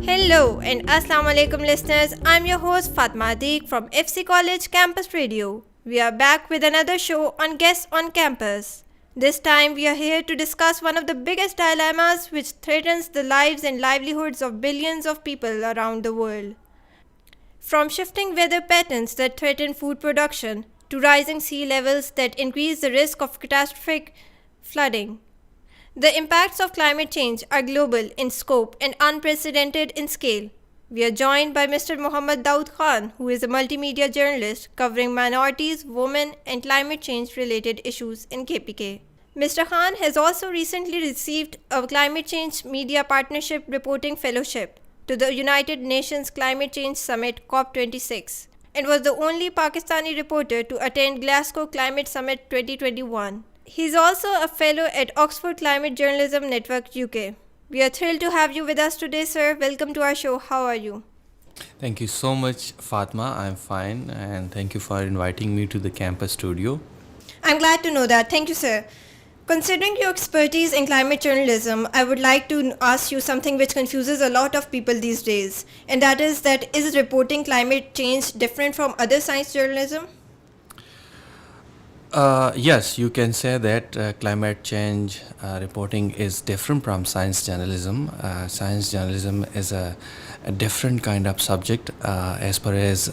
Hello and Assalamu alaikum listeners. I'm your host Fatma Adeek from FC College Campus Radio. We are back with another show on Guests on Campus. This time we are here to discuss one of the biggest dilemmas which threatens the lives and livelihoods of billions of people around the world. From shifting weather patterns that threaten food production to rising sea levels that increase the risk of catastrophic flooding. The impacts of climate change are global in scope and unprecedented in scale. We are joined by Mr. Muhammad Daud Khan, who is a multimedia journalist covering minorities, women, and climate change related issues in KPK. Mr. Khan has also recently received a Climate Change Media Partnership Reporting Fellowship to the United Nations Climate Change Summit COP26 and was the only Pakistani reporter to attend Glasgow Climate Summit 2021. He is also a fellow at Oxford Climate Journalism Network UK. We are thrilled to have you with us today, sir. Welcome to our show. How are you? Thank you so much, Fatma. I'm fine, and thank you for inviting me to the campus studio. I'm glad to know that. Thank you, sir. Considering your expertise in climate journalism, I would like to ask you something which confuses a lot of people these days, and that is reporting climate change different from other science journalism? Yes, you can say that climate change reporting is different from science journalism. Science journalism is a different kind of subject. As far as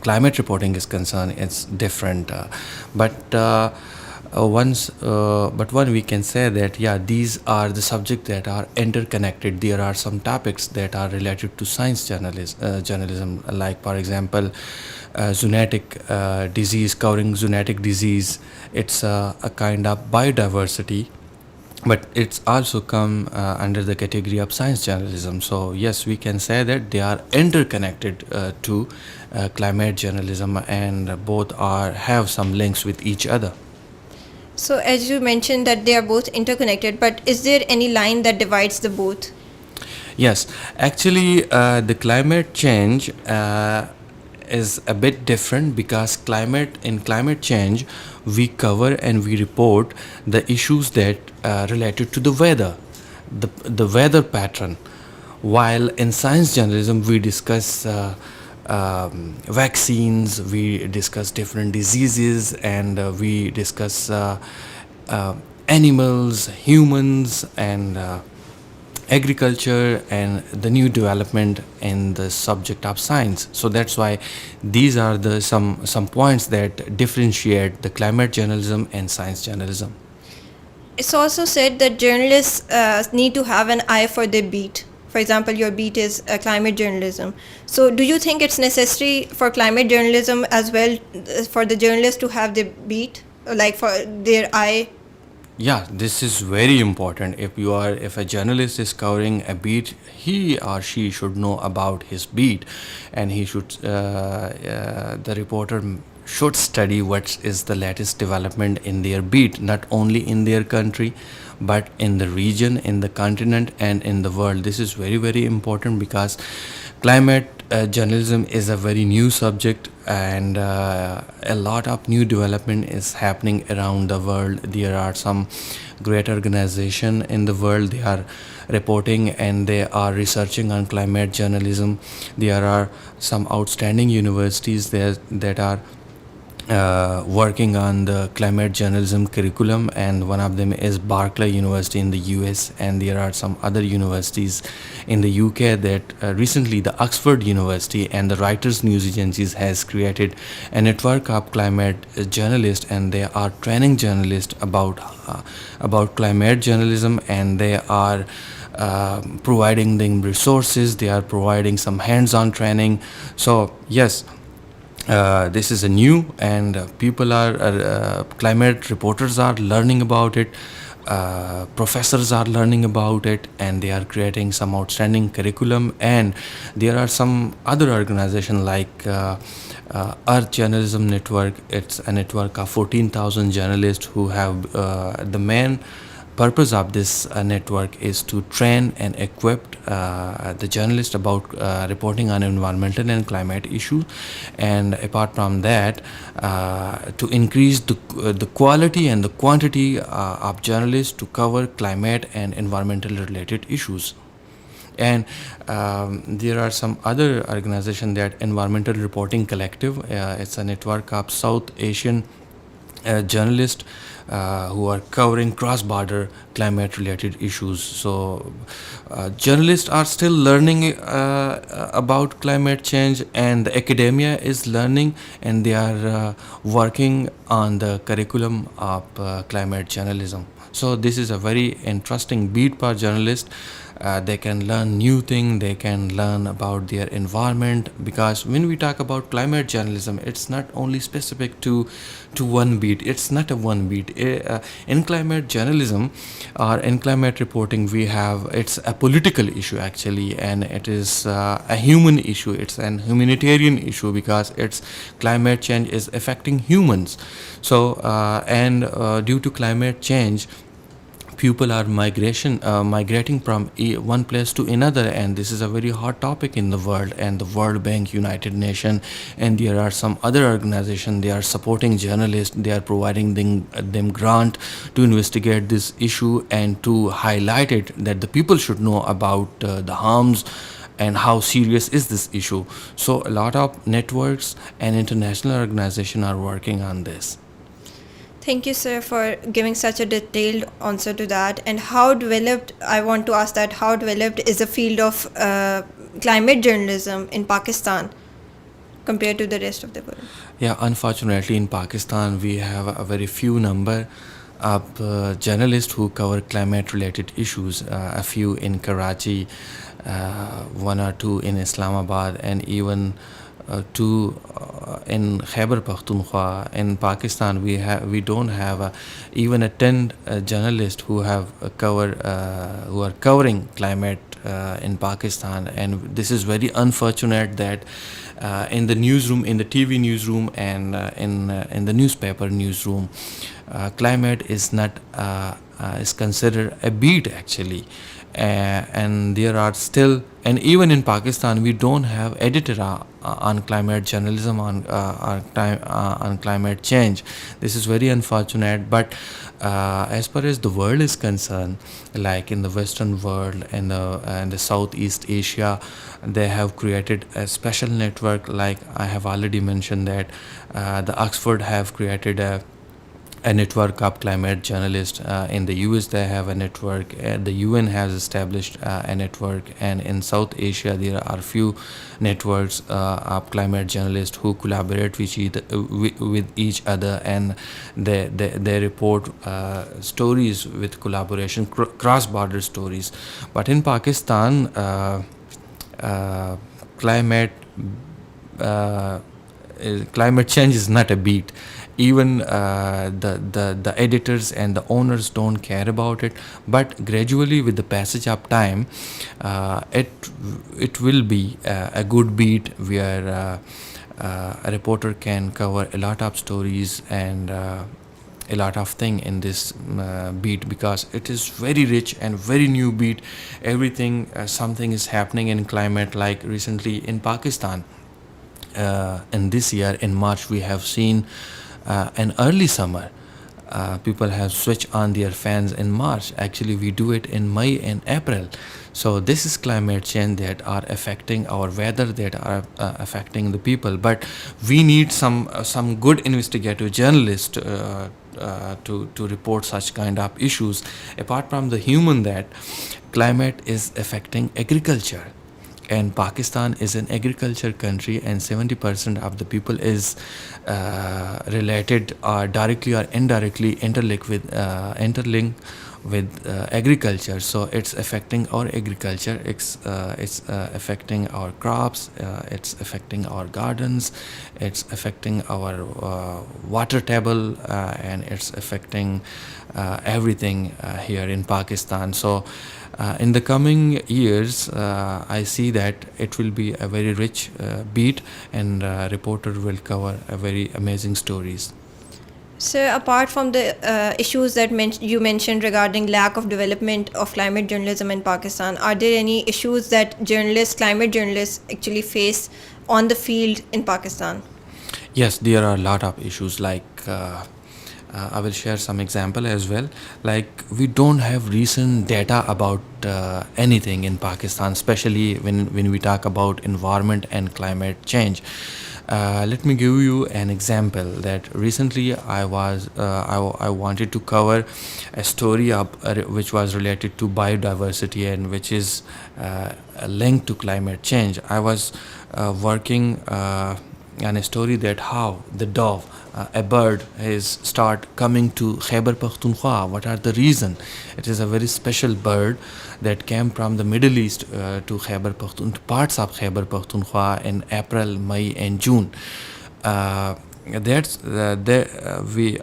climate reporting is concerned, it's different. But one we can say that these are the subjects that are interconnected. There are some topics that are related to science journalism, like for example zoonotic disease, covering zoonotic disease. It's a kind of biodiversity, but it's also come under the category of science journalism. So yes, we can say that they are interconnected to climate journalism, and both are have some links with each other. So, as you mentioned that they are both interconnected, but is there any line that divides the both? Yes, actually, the climate change is a bit different, because climate change we cover and we report the issues that related to the weather, the weather pattern, while in science journalism we discuss vaccines, we discuss different diseases, and we discuss animals, humans, and agriculture, and the new development in the subject of science. So that's why these are the some points that differentiate the climate journalism and science journalism. It's also said that journalists need to have an eye for their beat. For example, your beat is climate journalism. So, do you think it's necessary for climate journalism as well for the journalists to have their beat, like for their eye? Yeah, this is very important. If a journalist is covering a beat, he or she should know about his beat, and the reporter should study what is the latest development in their beat, not only in their country, but in the region, in the continent, and in the world. This is very, very important, because climate journalism is a very new subject, and a lot of new development is happening around the world. There are some great organization in the world, they are reporting and they are researching on climate journalism. There are some outstanding universities there that are working on the climate journalism curriculum, and one of them is Berkeley University in the US, and there are some other universities in the UK that recently the Oxford University and the Writers News Agencies has created a network of climate journalists, and they are training journalists about climate journalism, and they are providing them resources, they are providing some hands-on training. So yes, this is a new, and people are climate reporters are learning about it, professors are learning about it, and they are creating some outstanding curriculum. And there are some other organization like Earth Journalism Network. It's a network of 14,000 journalists who have the main purpose of this network is to train and equip the journalists about reporting on environmental and climate issues, and apart from that, to increase the quality and the quantity of journalists to cover climate and environmental related issues. And there are some other organization, that Environmental Reporting Collective. It's a network of South Asian journalists who are covering cross-border climate-related issues. So, journalists are still learning about climate change, and the academia is learning, and they are working on the curriculum of climate journalism. So, this is a very interesting beat for journalists. They can learn new things, they can learn about their environment, because when we talk about climate journalism, it's not only specific to one beat. It's not a one beat. In climate journalism or in climate reporting, we have, it's a political issue actually, and it is a human issue. It's an humanitarian issue, because it's climate change is affecting humans. So and due to climate change, people are migrating from one place to another, and this is a very hot topic in the world. And the World Bank, United Nations, and there are some other organizations, they are supporting journalists, they are providing them grant to investigate this issue and to highlight it, that the people should know about the harms and how serious is this issue. So a lot of networks and international organizations are working on this. Thank you, sir, for giving such a detailed answer to that. And how developed, I want to ask that, how developed is the field of climate journalism in Pakistan compared to the rest of the world? Yeah, unfortunately, in Pakistan, we have a very few number of journalists who cover climate-related issues. A few in Karachi, one or two in Islamabad, and even two in Khyber Pakhtunkhwa. In Pakistan, we don't have even a 10 journalists who have who are covering climate in Pakistan, and this is very unfortunate that in the newsroom, in the TV newsroom, and in the newspaper newsroom, climate is not is considered a beat actually. And there are still, and even in Pakistan, we don't have editor on climate journalism, on climate change. This is very unfortunate. But as far as the world is concerned, like in the Western world and the Southeast Asia, they have created a special network. Like I have already mentioned that the Oxford have created a network of climate journalists. In the US, they have a network. The UN has established a network, and in South Asia, there are few networks of climate journalists who collaborate with each other, and they report stories with collaboration, cross-border stories. But in Pakistan, climate climate change is not a beat. Even the editors and the owners don't care about it. But gradually, with the passage of time, it will be a good beat where a reporter can cover a lot of stories and a lot of thing in this beat, because it is very rich and very new beat. Everything, something is happening in climate. Like recently in Pakistan, in this year in March, we have seen an early summer. People have switched on their fans in March. Actually, we do it in May and April. So this is climate change that are affecting our weather, that are affecting the people. But we need some good investigative journalists to report such kind of issues. Apart from the human, that climate is affecting agriculture. And Pakistan is an agriculture country, and 70% of the people is related or directly or indirectly interlinked with agriculture. So it's affecting our agriculture, it's affecting our crops, it's affecting our gardens, it's affecting our water table, and it's affecting everything here in Pakistan. So in the coming years, I see that it will be a very rich beat, and reporter will cover a very amazing stories. So, apart from the issues that you mentioned regarding lack of development of climate journalism in Pakistan, are there any issues that climate journalists actually face on the field in Pakistan? Yes, there are a lot of issues, like I will share some example as well. Like, we don't have recent data about anything in Pakistan, especially when we talk about environment and climate change. Let me give you an example that recently I wanted to cover a story which was related to biodiversity and which is linked to climate change. I was working on a story that how the dove, a bird, is start coming to Khyber Pakhtunkhwa. What are the reason? It is a very special bird that came from the Middle East to parts of Khyber Pakhtunkhwa in April, May, and June. That's there we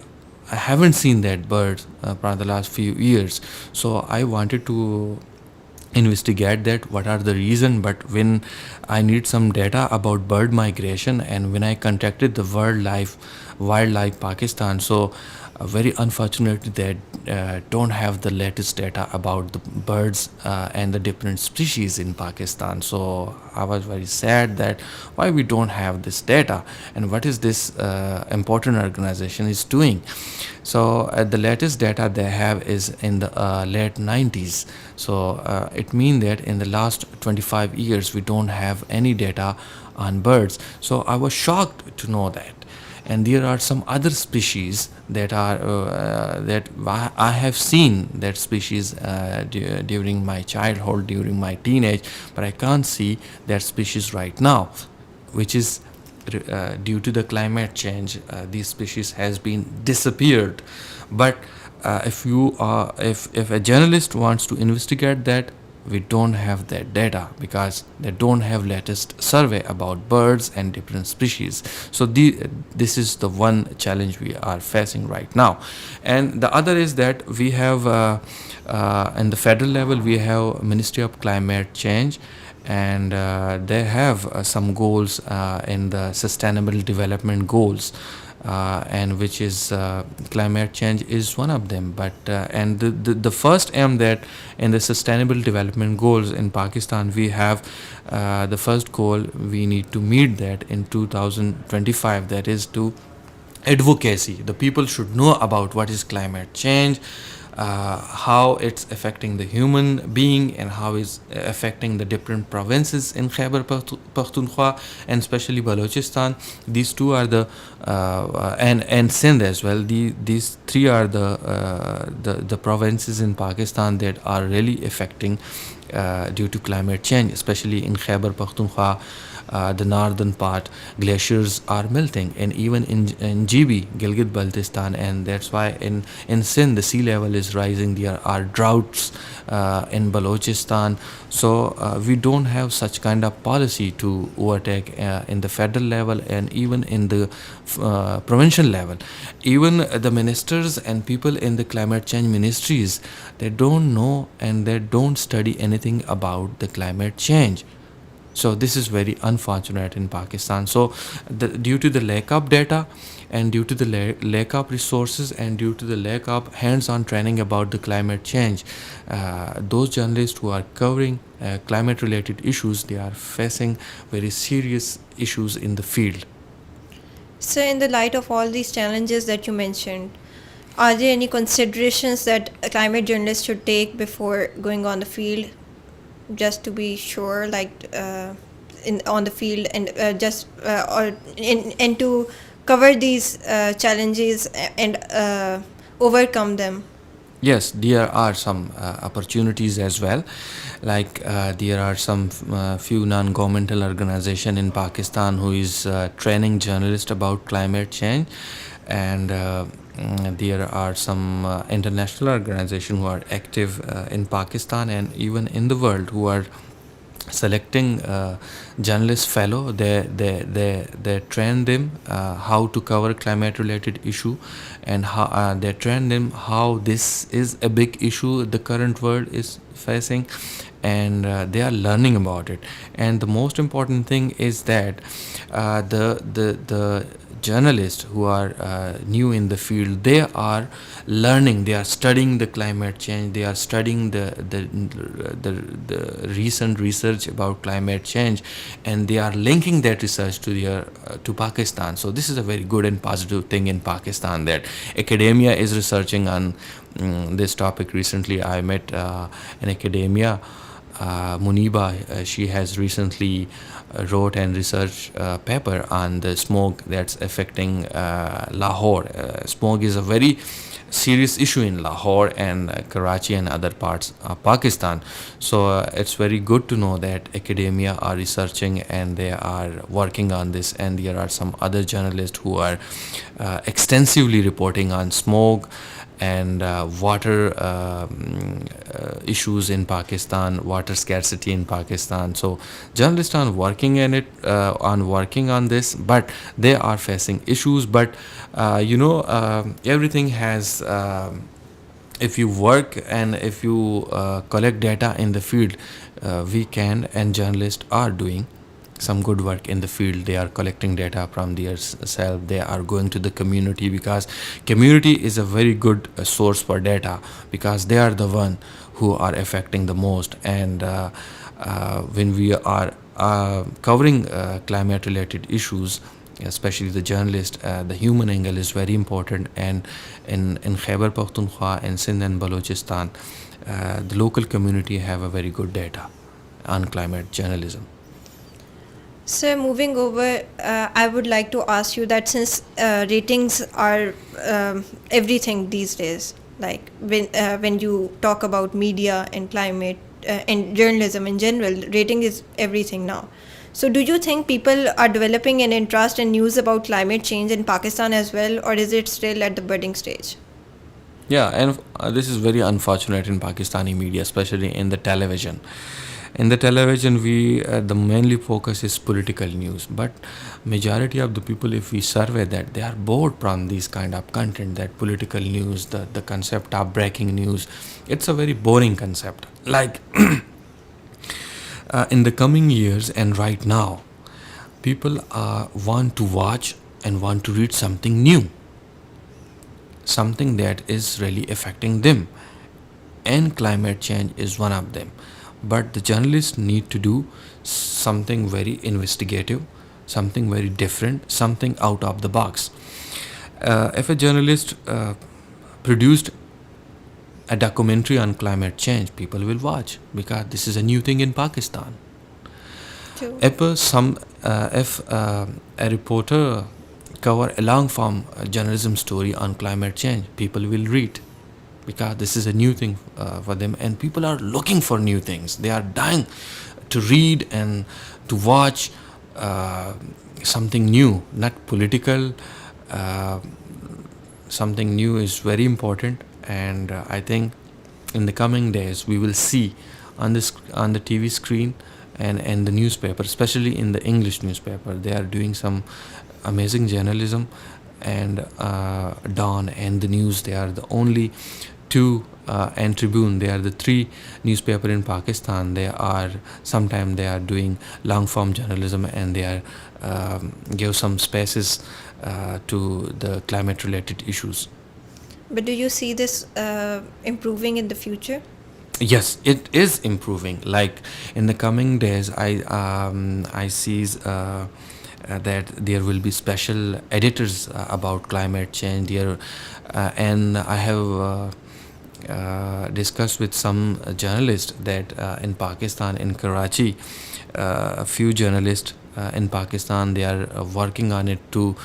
I haven't seen that bird for the last few years. So I wanted to investigate that what are the reason. But when I need some data about bird migration, and when I contacted the wildlife Pakistan, so very unfortunately they don't have the latest data about the birds and the different species in Pakistan. So I was very sad that why we don't have this data and what is this important organization is doing. So the latest data they have is in the late 90s. So it means that in the last 25 years we don't have any data on birds. So I was shocked to know that. And there are some other species that are that I have seen that species during my childhood, during my teenage, but I can't see that species right now, which is due to the climate change. These species has been disappeared. But if a journalist wants to investigate that, we don't have that data because they don't have latest survey about birds and different species. So this is the one challenge we are facing right now. And the other is that we have in the federal level we have Ministry of Climate Change, and they have some goals in the sustainable development goals, and which is climate change is one of them. But and the first aim that in the sustainable development goals in Pakistan we have the first goal we need to meet that in 2025, that is to advocacy. The people should know about what is climate change, how it's affecting the human being, and how it's affecting the different provinces in Khyber Pakhtunkhwa and especially Balochistan. These two are the and Sindh as well. These three are the provinces in Pakistan that are really affecting due to climate change, especially in Khyber Pakhtunkhwa. The northern part, glaciers are melting, and even in GB, Gilgit Baltistan, and that's why in Sindh the sea level is rising. There are droughts in Balochistan. So we don't have such kind of policy to overtake in the federal level and even in the provincial level. Even the ministers and people in the climate change ministries, they don't know and they don't study anything about the climate change. So this is very unfortunate in Pakistan. So due to the lack of data and due to the lack of resources and due to the lack of hands-on training about the climate change, those journalists who are covering climate-related issues, they are facing very serious issues in the field. So, in the light of all these challenges that you mentioned, are there any considerations that a climate journalist should take before going on the field, just to be sure, like on the field, and and to cover these challenges and overcome them? Yes, there are some opportunities as well. Like there are some few non-governmental organization in Pakistan who is training journalists about climate change, and there are some international organization who are active in Pakistan and even in the world who are selecting journalist fellow. They train them how to cover climate related issue, and how they train them how this is a big issue the current world is facing, and they are learning about it. And the most important thing is that the journalists who are new in the field, they are learning, they are studying the climate change, they are studying the recent research about climate change, and they are linking that research to their to Pakistan. So this is a very good and positive thing in Pakistan, that academia is researching on this topic. Recently I met an academia, Muniba. She has recently wrote and research paper on the smoke that's affecting Lahore. Smoke is a very serious issue in Lahore and Karachi and other parts of Pakistan. So it's very good to know that academia are researching and they are working on this, and there are some other journalists who are extensively reporting on smoke and water issues in Pakistan, water scarcity in Pakistan. So journalists are working in it, on working on this, but they are facing issues. But everything has. If you work and if you collect data in the field, we can, and journalists are doing some good work in the field. They are collecting data from their self, they are going to the community, because community is a very good source for data, because they are the one who are affecting the most. And when we are covering climate related issues, especially the journalist, the human angle is very important. And in Khyber Pakhtunkhwa and Sindh and Balochistan, the local community have a very good data on climate journalism. So moving over, I would like to ask you that since ratings are everything these days, like when you talk about media and climate and journalism in general, rating is everything now. So do you think people are developing an interest in news about climate change in Pakistan as well, or is it still at the budding stage? Yeah, and this is very unfortunate in Pakistani media, especially in the television. In the television, we the mainly focus is political news, but majority of the people, if we survey that, they are bored from these kind of content. That political news, the concept of breaking news, it's a very boring concept. Like in the coming years and right now, people want to watch and want to read something new, something that is really affecting them, and climate change is one of them. But the journalists need to do something very investigative, something very different, something out of the box. If a journalist produced a documentary on climate change, people will watch, because this is a new thing in Pakistan. True. If a reporter cover a long form journalism story on climate change, people will read, because this is a new thing for them, and people are looking for new things. They are dying to read and to watch something new, not political. Something new is very important, and I think in the coming days we will see on the TV screen and the newspaper, especially in the English newspaper, they are doing some amazing journalism. And Dawn and the News, they are the only two, and Tribune, they are the three newspaper in Pakistan. They are sometimes they are doing long form journalism, and they are give some spaces to the climate related issues. But do you see this improving in the future? Yes, it is improving. Like in the coming days, I see that there will be special editors about climate change there, and I have discussed with some journalists that in Pakistan, in Karachi, a few journalists in Pakistan, they are working on it to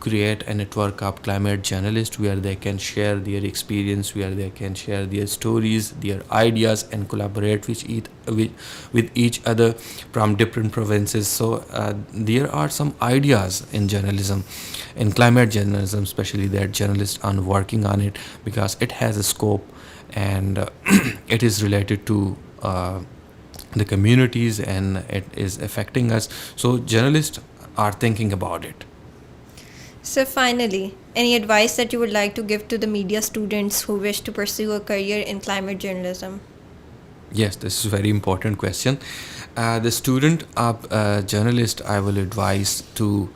create a network of climate journalists, where they can share their experience, where they can share their stories, their ideas, and collaborate with each other from different provinces. So there are some ideas in journalism, in climate journalism especially, that journalists are working on it, because it has a scope, and it is related to the communities, and it is affecting us. So journalists are thinking about it. So finally, any advice that you would like to give to the media students who wish to pursue a career in climate journalism? Yes, this is a very important question. The student of journalist, I will advise to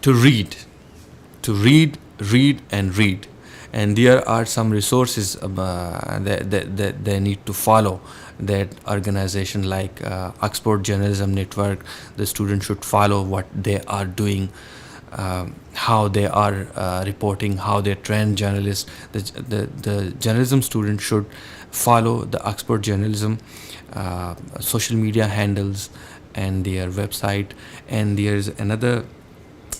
to read, read, and read. And there are some resources that they need to follow. That organization like Oxford Journalism Network, the student should follow what they are doing, how they are reporting, how they train journalists. The journalism student should follow the Oxford Journalism social media handles and their website. And there is another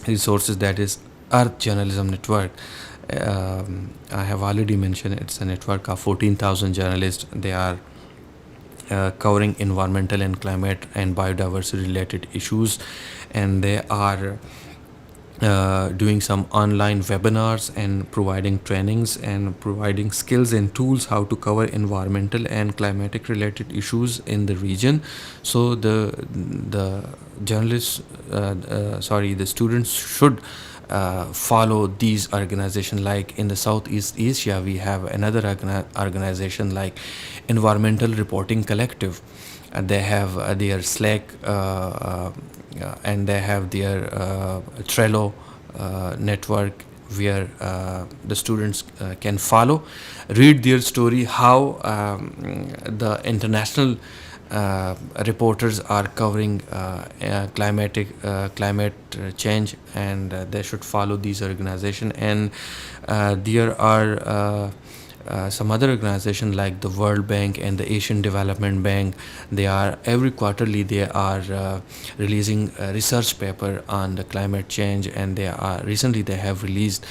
resources that is Earth Journalism Network. I have already mentioned it's a network of 14,000 journalists. They are covering environmental and climate and biodiversity related issues, and they are doing some online webinars and providing trainings and providing skills and tools how to cover environmental and climatic related issues in the region. So the journalists the students should follow these organizations. Like in the Southeast Asia, we have another organization like Environmental Reporting Collective. They have their Slack and they have their Trello network, where the students can follow, read their story, how the international reporters are covering climate change, and they should follow these organizations. And there are some other organizations like the World Bank and the Asian Development Bank. They are every quarterly they are releasing a research paper on the climate change, and they have released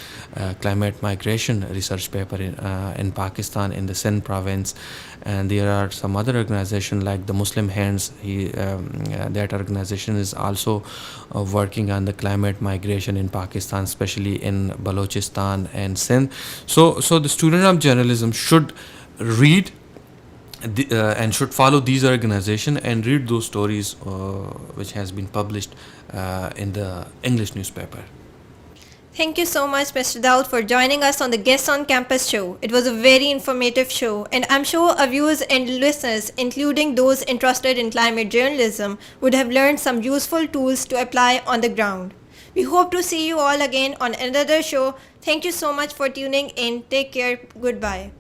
climate migration research paper in Pakistan, in the Sindh province. And there are some other organizations like the Muslim Hands. That organization is also working on the climate migration in Pakistan, especially in Balochistan and Sindh. So the student of journalism should read and should follow these organizations and read those stories which has been published in the English newspaper. Thank you so much, Mr. Daud, for joining us on the Guests on Campus show. It was a very informative show, and I'm sure our viewers and listeners, including those interested in climate journalism, would have learned some useful tools to apply on the ground. We hope to see you all again on another show. Thank you so much for tuning in. Take care. Goodbye.